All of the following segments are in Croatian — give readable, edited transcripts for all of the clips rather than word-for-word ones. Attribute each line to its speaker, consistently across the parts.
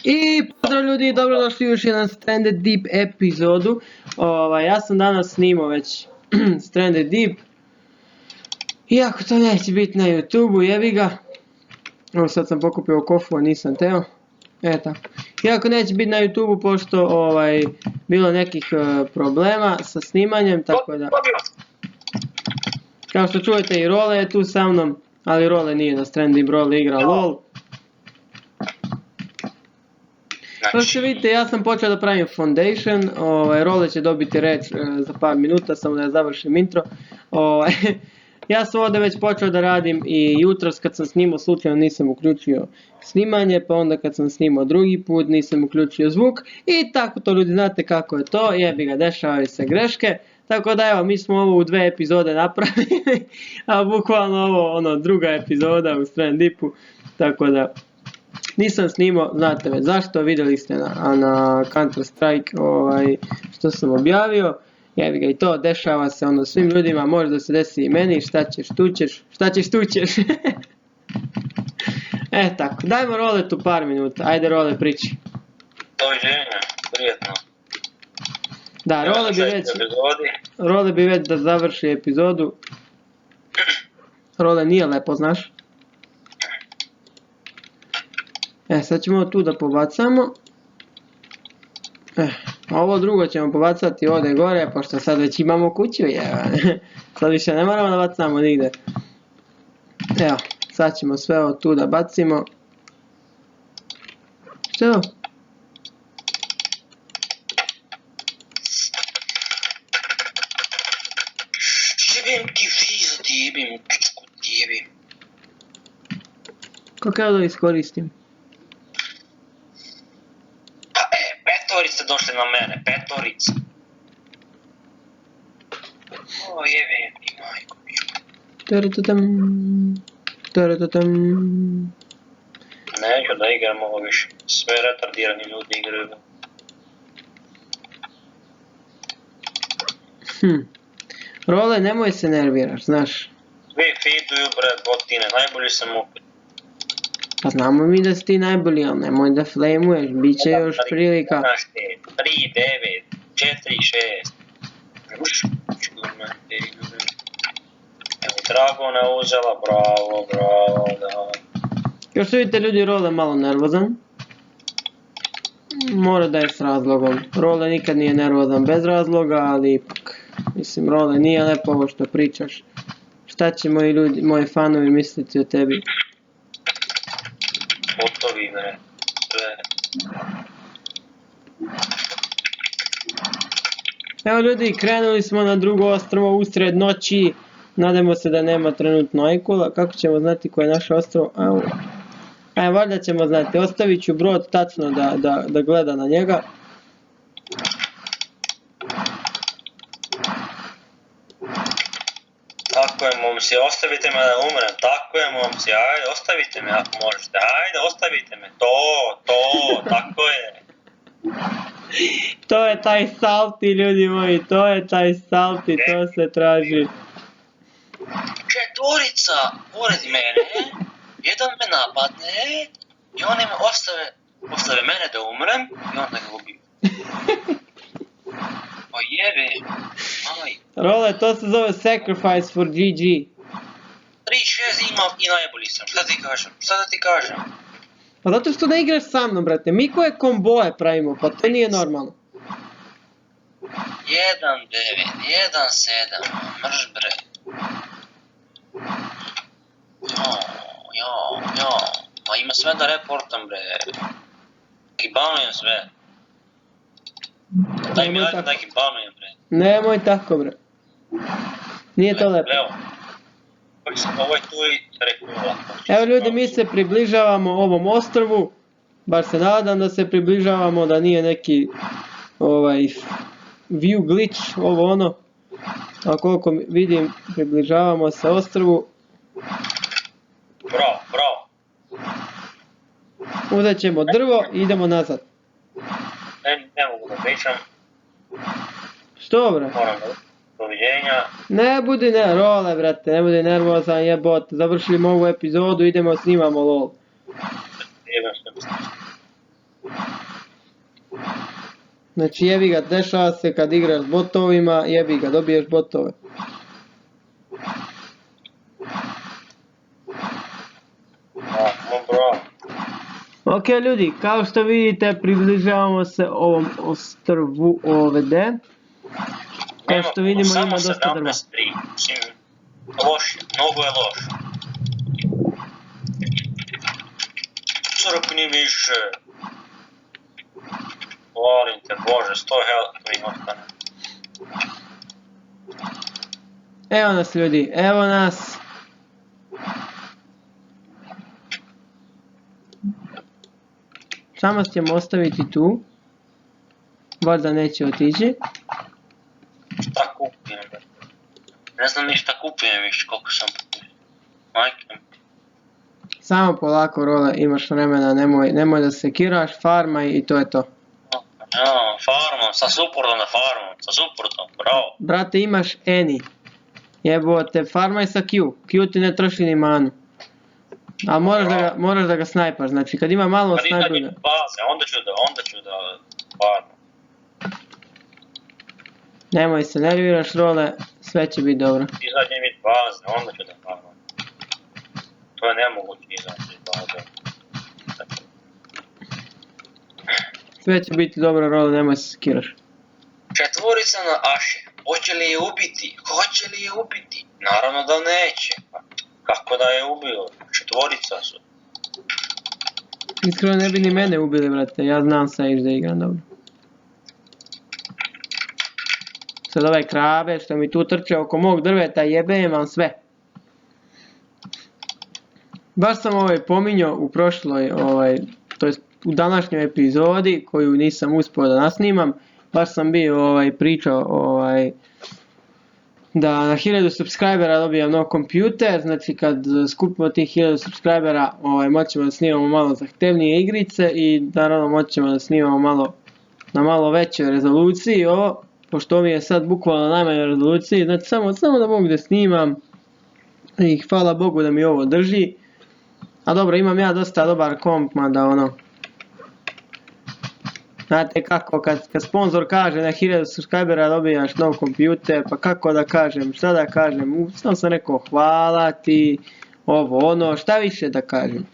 Speaker 1: I pozdrav ljudi, dobrodošli u još jedan Stranded Deep epizodu. Ja sam danas snimao već Stranded Deep. Iako to neće biti na YouTube-u, jebi ga. Evo sad sam pokupio kofu, a nisam teo. Tako. Iako neće biti na YouTube-u, pošto bilo nekih problema sa snimanjem, tako da... Kao što čujete, i Role je tu sa mnom, ali Role nije na Stranded Deep, Role igra LOL. Kao što vidite, ja sam počeo da pravim foundation, Role će dobiti reč za par minuta, samo da ja završim intro. Ja sam ovdje već počeo da radim i jutros kad sam snimao slučajno nisam uključio snimanje, pa onda kad sam snimao drugi put nisam uključio zvuk i tako to ljudi znate kako je to, jebi ga, dešavaju se greške. Tako da evo, mi smo ovo u 2 epizode napravili, a bukvalno ovo druga epizoda u Stranded Deepu, tako da nisam snimao, znate već zašto, vidjeli ste na Counter Strike što sam objavio. Jebi ga, i to dešava se svim ljudima, može da se desi i meni, šta ćeš tu ćeš. Tako, dajmo Role tu par minuta, ajde Role priči.
Speaker 2: Doviđenja, prijetno.
Speaker 1: Da, Role bi već da završi epizodu. Role nije lepo, znaš. Sad ćemo tu da pobacamo. A ovo drugo ćemo pobacati ovdje gore, pošto sad već imamo kuću, sad više ne moramo da bacamo nigde. Evo, sad ćemo sve ovo tu da bacimo. Što je ovo?
Speaker 2: Jebim ti frizu, ti jebim, pičku ti jebim.
Speaker 1: Kako ja da iskoristim?
Speaker 2: Petorice došli na mene, petorice. O jebim ti majko pičku.
Speaker 1: Taratatam.
Speaker 2: Neću da igram ovo više, sve retardirani ljudi igraju.
Speaker 1: Role, nemoj se nerviraš, znaš.
Speaker 2: Svi feeduju bre, botine, najbolji sam opet.
Speaker 1: Pa znamo mi da si ti najbolji, ali nemoj da flamuješ, bit će još prilika.
Speaker 2: 3, 9, 4, 6. Evo, Dragona je uzela, bravo, da.
Speaker 1: Još vidite ljudi, Role malo nervozan. Mora da je s razlogom. Role nikad nije nervozan bez razloga, ali ipak. Mislim, Role, nije lepo ovo što pričaš. Šta će moji fanovi misliti o tebi?
Speaker 2: Gotovi bre, sve.
Speaker 1: Evo ljudi, krenuli smo na drugo ostrvo usred noći. Nadamo se da nema trenutno ajkula. Kako ćemo znati koje je naše ostrvo? Valjda ćemo znati. Ostavit ću brod tačno da gleda na njega.
Speaker 2: Tako je momci, ostavite me da umrem, tako je momci, ajde ostavite me ako možete, ajde ostavite me, tako je.
Speaker 1: To je taj salti ljudi moji, to je taj salti, to se traži.
Speaker 2: Četvorica pored mene, jedan me napadne i oni me ostave mene da umrem i onda ga ubiju. O jebe, aj.
Speaker 1: Role, to se zove sacrifice for GG.
Speaker 2: 3-6 imam i najbolji sam, šta da ti kažem?
Speaker 1: Pa zato što ne igraš sa mnom, brate, mi koje komboje pravimo, pa to nije normalno.
Speaker 2: 1-9, 1-7, mrš bre. Jo, ma ima sve da reportam bre. Kibanujem sve. Daj mi da kibanujem bre.
Speaker 1: Nemoj tako bre. Nije to lepo.
Speaker 2: Evo. Ovo je tu i rekula.
Speaker 1: Evo ljudi, mi se približavamo ovom ostrvu. Bar se nadam da se približavamo, da nije neki view glitch, ovo ono. A koliko vidim, približavamo se ostrvu.
Speaker 2: Bravo.
Speaker 1: Uzet ćemo drvo i idemo nazad.
Speaker 2: Ne mogu da pričam.
Speaker 1: Što bre?
Speaker 2: Moram da. Doviđenja.
Speaker 1: Ne budi Role brate, ne budi nervozan jebot. Završili ovu epizodu, idemo snimamo LOL. Znači jebi ga, dešava se kad igraš s botovima, jebi ga, dobiješ botove.
Speaker 2: Bro.
Speaker 1: Ok ljudi, kao što vidite približavamo se ovom ostrvu ovdje. Kao što vidimo ima dosta drva.
Speaker 2: Samo 73, mislim, loše, mnogo je loše. Crkni više. Volim te Bože, 100 health mi ostane.
Speaker 1: Evo nas ljudi, evo nas. Samo ćemo ostaviti tu. Valjda neće otići.
Speaker 2: Šta kupujem? Ne znam ništa kupujem više koliko sam kupio. Majke.
Speaker 1: Samo polako Role, imaš vremena, nemoj da se kiraš, farmaj i to je to.
Speaker 2: Ja, farmom, sa supportom na farmom, sa supportom, bravo.
Speaker 1: Brate, imaš Eni. Jebote, farmaj sa Q. Q ti ne troši ni manu. A moraš da ga snajpaš, znači kad ima malo snajpa...
Speaker 2: Kad izađem baze, onda ću da farmam.
Speaker 1: Nemoj se nerviraš Role, sve će biti dobro.
Speaker 2: Izađem iz baze, onda ću da farmam. To je nemoguće izaći iz baze.
Speaker 1: Sve će biti dobro Role, nemoj se skiraš.
Speaker 2: Četvorica na Ashe, hoće li je ubiti? Hoće li je ubiti? Naravno da neće. Kako da je ubio? Četvorica su.
Speaker 1: Iskreno ne bi ni mene ubili brate, ja znam Sage da igram dobro. Sad ovaj krabe što mi tu trče oko mog drveta jebem vam sve. Baš sam pominjao u prošloj, to jest u današnjoj epizodi koju nisam uspio da nasnimam. Baš sam bio pričao da na 1000 subscribera dobijam nov kompjuter, znači kad skupimo tih 1000 subscribera moćemo da snimamo malo zahtevnije igrice i naravno moćemo da snimamo na malo većoj rezoluciji ovo, pošto mi je sad bukvalno na najmanjoj rezoluciji, znači samo da mogu da snimam i hvala Bogu da mi ovo drži. A dobro, imam ja dosta dobar komp, mada znate kako, kad sponsor kaže na 1000 subscribera dobijaš nov kompjuter, pa kako da kažem, šta da kažem, samo sam rekao hvala ti, šta više da kažem.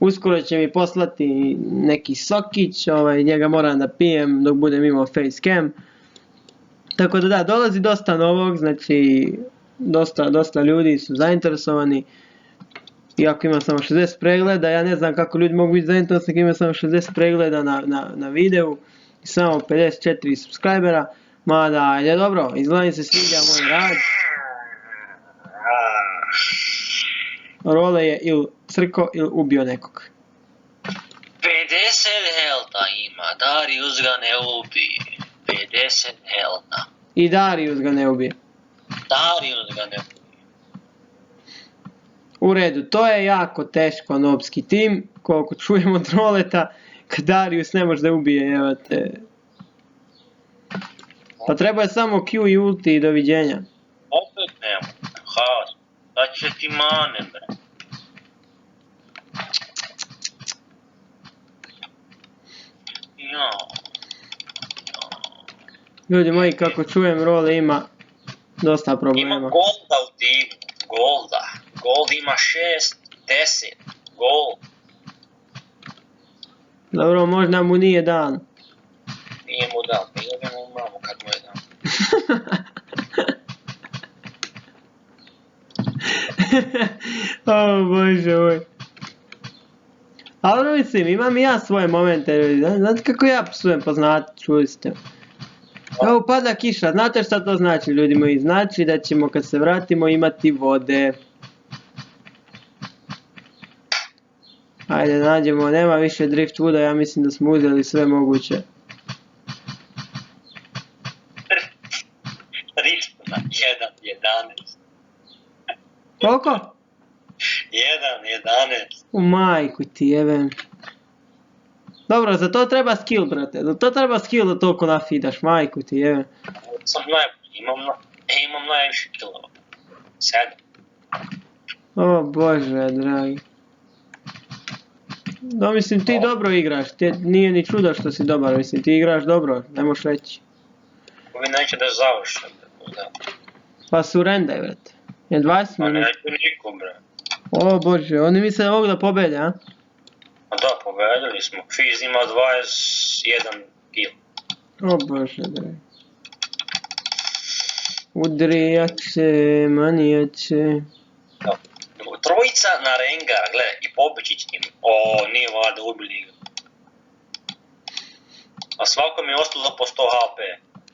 Speaker 1: Uskoro će mi poslati neki sokić, njega moram da pijem dok budem imao facecam. Tako da dolazi dosta novog, znači dosta ljudi su zainteresovani. Iako ima samo 60 pregleda, ja ne znam kako ljudi mogu biti zainteresovani ako ima samo 60 pregleda na videu i samo 54 subscribera. Mada je dobro, izgleda mi se sviđa moj rad. Role je ili crko ili ubio nekog.
Speaker 2: 50 helta ima, Darius ga ne ubije. 50 helta.
Speaker 1: I Darius ga ne ubije.
Speaker 2: Darius ga ne ubije.
Speaker 1: U redu, to je jako teško nobski tim, koliko čujemo od Roleta, kad Darius ne može da ubije, evo te. Pa treba je samo Q i ulti i doviđenja.
Speaker 2: Opet nema, haos, da će ti mane bre.
Speaker 1: Ljudi moji, kako čujem, Role ima dosta problema.
Speaker 2: Ima golda u timu, golda. Gold ima 6, 10, gold.
Speaker 1: Dobro, možda mu nije dan.
Speaker 2: Nije mu dan, pa jebemo u mamu kad mu je dan.
Speaker 1: O Bože moj. Ali mislim, imam i ja svoje momente, znate kako ja psujem, pa znate, čuli ste. Evo pada kiša, znate šta to znači ljudi moji? Znači da ćemo kad se vratimo imati vode. Ajde nađemo, nema više driftwooda, ja mislim da smo uzeli sve moguće.
Speaker 2: Drift na 1.11.
Speaker 1: Koliko?
Speaker 2: 1.11.
Speaker 1: U majku ti jebem. Dobro, za to treba skill brate, za to treba skill da toliko nafidaš, majku ti jebem.
Speaker 2: Sam najbolji, imam najviše killova. 7.
Speaker 1: O Bože dragi. Da, mislim, ti dobro igraš, nije ni čudo što si dobar, mislim, ti igraš dobro, ne možeš reći.
Speaker 2: Ovi neće da završim.
Speaker 1: Pa surrender, brate. Je 20
Speaker 2: Pa
Speaker 1: minuta.
Speaker 2: neću nikom, bre.
Speaker 1: O bože, oni misle da mogu da pobede, a?
Speaker 2: A da, pobedili smo. Fiz ima 21 kill.
Speaker 1: O bože, bre. Udrijače, manijače.
Speaker 2: Trojica na Rengar, gledaj, i pobeći s njim. O, nije valjda ubili ga. A svakom je ostalo po 100 HP.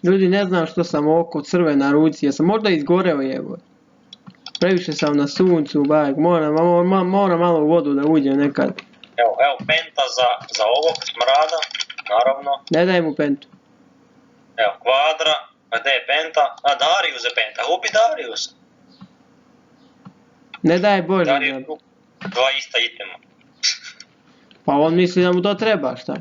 Speaker 1: Ljudi, ne znam što sam oko crve na ruci, ja sam možda izgoreo jebo. Previše sam na suncu, bajak, moram malo u vodu da uđem nekad.
Speaker 2: Evo penta za ovog smrada, naravno.
Speaker 1: Ne daj mu pentu.
Speaker 2: Evo kvadra, a gdje je penta? A Darius je penta, ubi Darius.
Speaker 1: Ne daj bože.
Speaker 2: Darius, dva ista itema.
Speaker 1: Pa on misli da mu to treba, šta?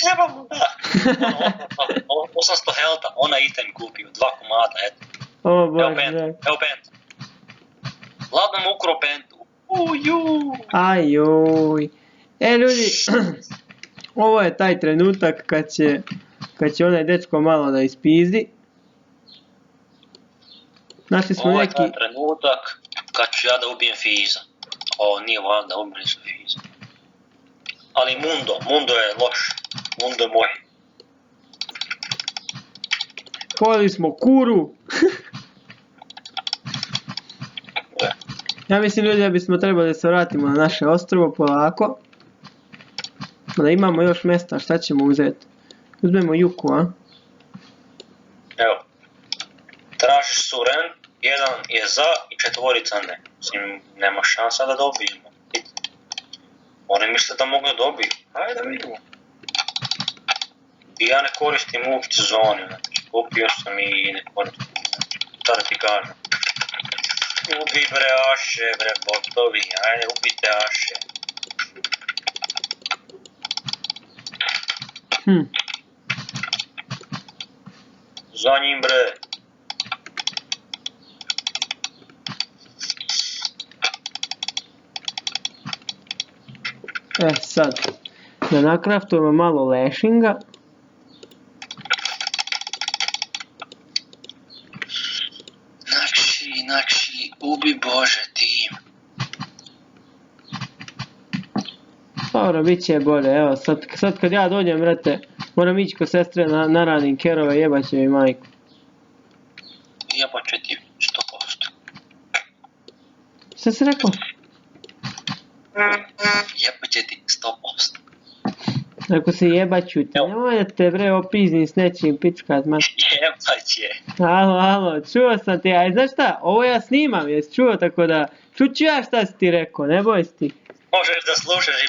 Speaker 2: Treba mu da. 800 helta, ona item kupio, 2 komada, eto.
Speaker 1: O bože.
Speaker 2: Evo penta. Ladno mu ukro pentu. Uju.
Speaker 1: Ajoj. Ljudi, ovo je taj trenutak kad će onaj dečko malo da ispizdi. Našli smo
Speaker 2: Ovo je
Speaker 1: neki...
Speaker 2: taj trenutak kad ću ja da ubijem Fiza. O, nije valjda, ubili su Fiza. Ali Mundo je loš. Mundo je moj.
Speaker 1: Pojeli smo kuru. Ja mislim, ljudi, da bismo trebali da se vratimo na naše ostrvo polako. Da imamo još mjesta, šta ćemo uzeti? Uzmemo Juku, a?
Speaker 2: Evo. Tražiš suren, jedan je za i četvorica ne. Mislim, nema šansa da dobijemo. Oni misle da mogu da dobiju. Hajde da vidimo. I ja ne koristim uopće zoni, znači. Kupio sam i ne koristim. Sada ti kažem. Ubi bre Aše, bre botovi, ajde ubite Aše. Za njim bre.
Speaker 1: Sad, da nakraftujemo malo lashinga.
Speaker 2: Nakši, ubi Bože tim.
Speaker 1: Dobro, bit će bolje, evo, sad kad ja dođem, brate, moram ići kod sestre na radim kerove, jebat će mi majku.
Speaker 2: Jebat će ti 100%.
Speaker 1: Šta si rekao?
Speaker 2: Jebat će ti 100%.
Speaker 1: Ako se jebat ću ti, nemoj da te bre opiznim s nečim pičkat, man.
Speaker 2: Jebat će.
Speaker 1: Alo, čuo sam ti, aj znaš šta, ovo ja snimam, jesi čuo, tako da, čuću ja šta si ti rekao, ne boj si ti.
Speaker 2: Možeš da slušaš i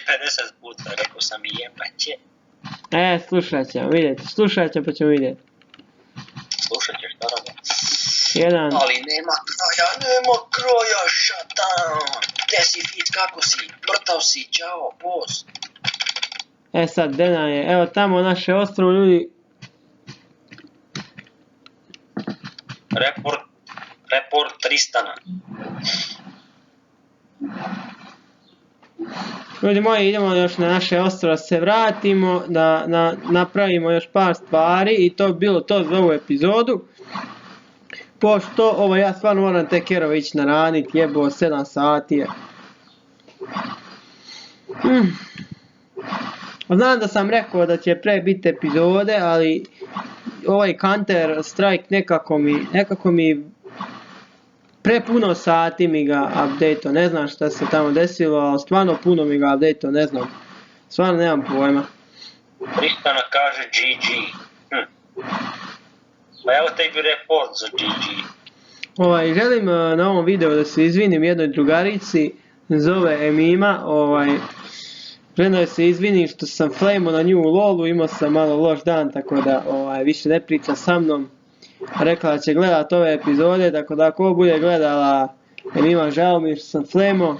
Speaker 2: 50 puta, rekao sam i jebat će.
Speaker 1: Slušat ćemo, vidjeti, slušat ćemo pa ćemo vidjeti.
Speaker 2: Slušat ćeš, naravno.
Speaker 1: Jedan.
Speaker 2: Ali nema kraja, shutdown. Gde si Fiz, kako si, mrtav si, čao, boss.
Speaker 1: Sad, Dena je, evo tamo naše ostrovo, ljudi.
Speaker 2: Report Tristana.
Speaker 1: Ljudi moji, idemo još na naše ostrovo, se vratimo, da napravimo još par stvari i to bi bilo to za ovu epizodu. Pošto, ja stvarno moram te kerove ići naranit, jebo, 7 sati je. Znam da sam rekao da će pre biti epizode, ali ovaj Counter Strike nekako mi prepuno sati mi ga update-o, ne znam šta se tamo desilo, ali stvarno puno mi ga update-o, ne znam, stvarno nemam pojma.
Speaker 2: Tristana kaže GG. Pa evo tebi report za GG.
Speaker 1: Želim na ovom videu da se izvinim jednoj drugarici, zove Emima, želim da se izvinim što sam flameo na nju u LoL-u, imao sam malo loš dan, tako da više ne priča sa mnom. Rekla da će gledat ove epizode, tako da ako bude gledala Emima, žao mi što sam flameo.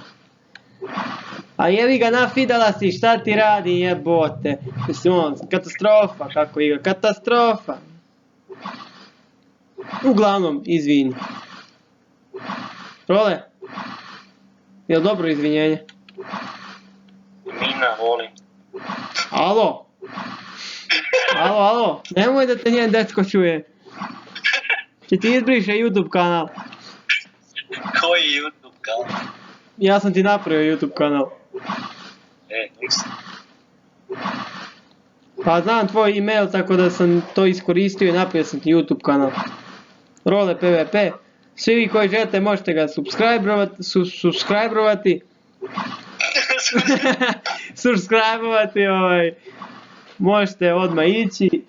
Speaker 1: A jevi ga, nafidala si, šta ti radi, jebote. Mislim, katastrofa, kako igra, katastrofa. Uglavnom, izvini. Role, jel dobro izvinjenje?
Speaker 2: Mina, ja volim.
Speaker 1: Alo? Alo, nemoj da te njen dečko čuje. Će ti izbriše YouTube kanal.
Speaker 2: Koji YouTube kanal?
Speaker 1: Ja sam ti napravio YouTube kanal.
Speaker 2: Nisam.
Speaker 1: Pa znam tvoj email, tako da sam to iskoristio i napravio sam ti YouTube kanal. Role PvP. Svi vi koji želite možete ga subscribe-ovati. Subscribe-ovati, možete odmah ići.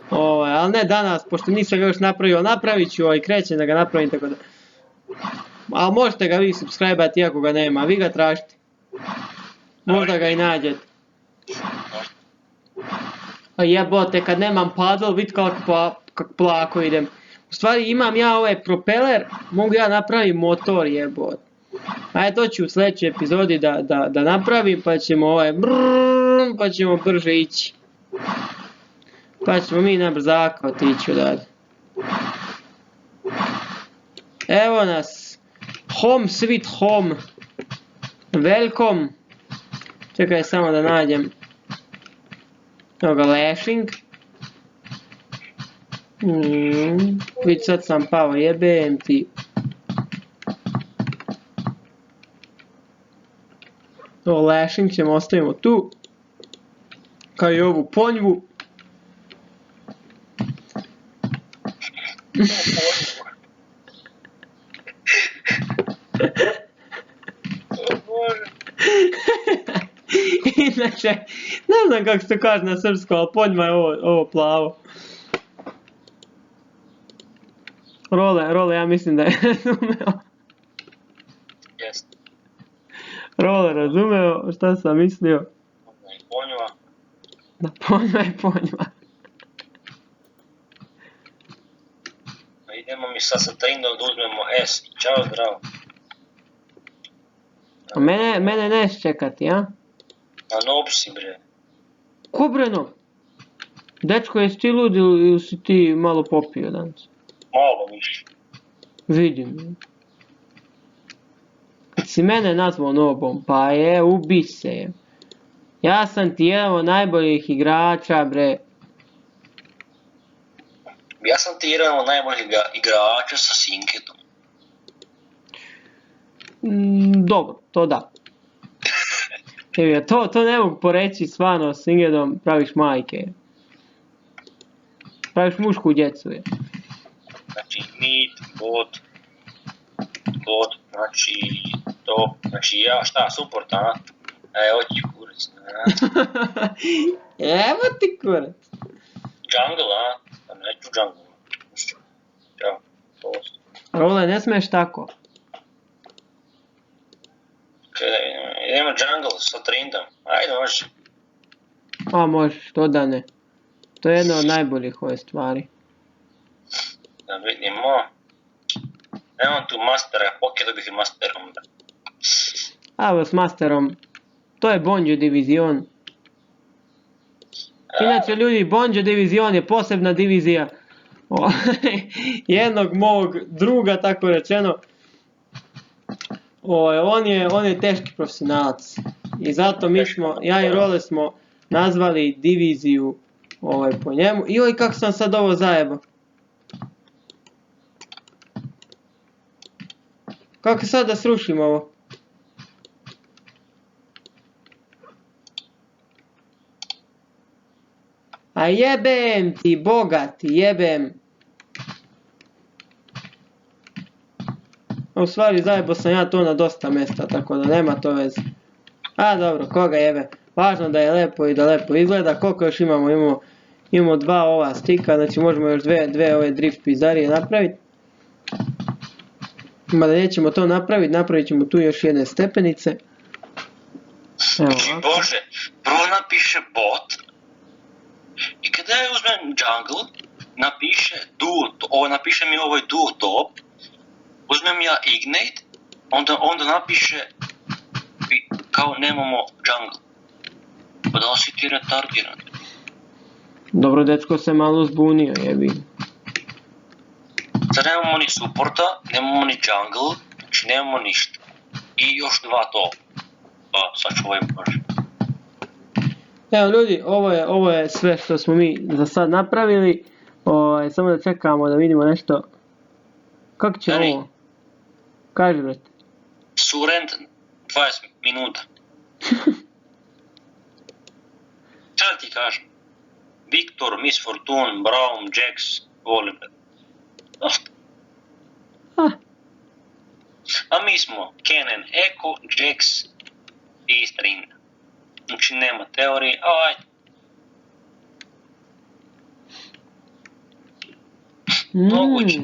Speaker 1: Ali ne danas, pošto nisam ga još napravio, napravit ću i krećem da ga napravim, tako da. Ali možete ga vi subscribe-ati iako ga nema, vi ga tražite. Možda ga i nađete. A jebote, kad nemam paddle, vidite kako plako idem. U stvari imam ja ovaj propeler, mogu ja napraviti motor, jebote. Ajde, to ću u sljedećoj epizodi da napravim, pa ćemo pa ćemo brže ići. Pa ćemo mi na brzaka otići odavde. Evo nas. Home sweet home. Welcome. Čekaj samo da nađem. Evo ga, lashing. Vidi, sad sam pao, jebem ti. Ovo lashing ćemo ostavimo tu. Kao i ovu ponjvu. Inače, ne znam kako se to kaže na srpskom, ali ponjma je ovo plavo. Role, ja mislim da je razumeo.
Speaker 2: Jeste.
Speaker 1: Role, razumeo šta sam mislio?
Speaker 2: Ponjva.
Speaker 1: Da, ponjma je ponjma.
Speaker 2: Idemo mi sad sa Trindom da uzmemo S. Ćao, zdravo.
Speaker 1: A mene neš čekati, a?
Speaker 2: A nob si, bre.
Speaker 1: Ko bre nob? Dečko, jesi ti lud ili si ti malo popio danas?
Speaker 2: Malo više.
Speaker 1: Vidim. Kad si mene nazvao nobom, pa ubi se. Ja sam ti jedan od najboljih igrača, bre.
Speaker 2: Ja sam ti jedan od najboljih igrača sa Sinketom.
Speaker 1: Dobro, to da. To ne mogu poreći stvarno s Ingedom, praviš majke. Praviš mušku djecu je.
Speaker 2: Znači mid, bot, znači top, znači ja šta, support, a? Evo ti kurac,
Speaker 1: Evo ti kurac.
Speaker 2: Jungle, a? Pa neću jungle. Ćao, post.
Speaker 1: Role, ne smiješ tako.
Speaker 2: Idemo jungle sa Trindom, ajde može.
Speaker 1: A možeš, to da ne. To je jedna od najboljih ove stvari.
Speaker 2: Da vidimo. Nemam tu mastera, pokido bih i masterom da.
Speaker 1: Evo s masterom. To je Bonjo divizion. Inače ljudi, Bonjo divizion je posebna divizija jednog mog druga, tako rečeno. On je teški profesionalac. I zato mi smo, ja i Role smo nazvali diviziju po njemu. I kako sam sad ovo zajebao. Kako sad da srušim ovo? A jebem ti, bogati, jebem. U stvari zajebo sam ja to na dosta mjesta, tako da nema to veze. A dobro, koga jebe. Važno da je lepo i da lepo izgleda. Koliko još imamo? Imamo dva ova stika, znači možemo još dve ove drift pizdarije napraviti. Mada nećemo to napraviti, napravit ćemo tu još jedne stepenice.
Speaker 2: Znači, Bože, prvo napiše bot. I kada ja uzmem jungle, napiše mi ovaj duo top. Uzmem ja ignite, onda napiše kao nemamo jungle. Pa da li si ti retardiran?
Speaker 1: Dobro, dečko se malo zbunio, jebi.
Speaker 2: Sad nemamo ni supporta, nemamo ni jungle, znači nemamo ništa. I još dva top. Sad ću ovaj može.
Speaker 1: Evo ljudi, ovo je sve što smo mi za sad napravili. Samo da čekamo da vidimo nešto. Kako će
Speaker 2: Dani.
Speaker 1: ovo? Kaži brate.
Speaker 2: Surend 20 minuta. Šta da ti kažem? Viktor, Miss Fortune, Brown, Jax, Oliver. A mi smo Kenan, Echo, Jax i String. Znači nema teorije, ajde. Moguće.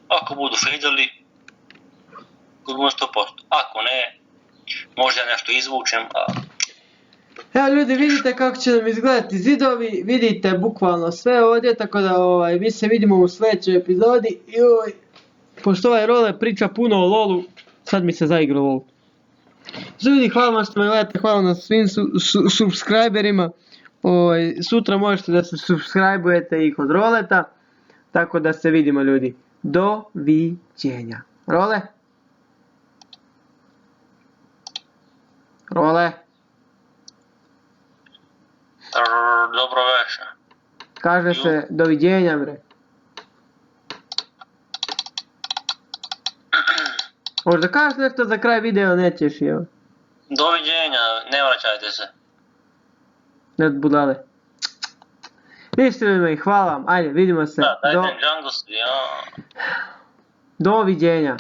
Speaker 2: Ako budu feđali, budemo 100%. Ako ne, možda nešto izvučem, a...
Speaker 1: Evo ljudi, vidite kako će nam izgledati zidovi, vidite bukvalno sve ovdje, tako da mi se vidimo u sljedećoj epizodi. Pošto ovaj Role priča puno o LoL-u, sad mi se zaigrao LoL. Ljudi, hvala vam što me gledate, hvala na svim subscriberima. Sutra možete da se subscribe-ujete i kod Roleta, tako da se vidimo ljudi. Doviđenja. Role? Role?
Speaker 2: Dobro veša.
Speaker 1: Kaže se doviđenja bre. Možda kažeš nešto za kraj videa, nećeš evo.
Speaker 2: Doviđenja, ne vraćajte se.
Speaker 1: Ne budale. Ništa ljudi, hvala vam, ajde vidimo se.
Speaker 2: Da, dajte Jungles, ja.
Speaker 1: Doviđenja.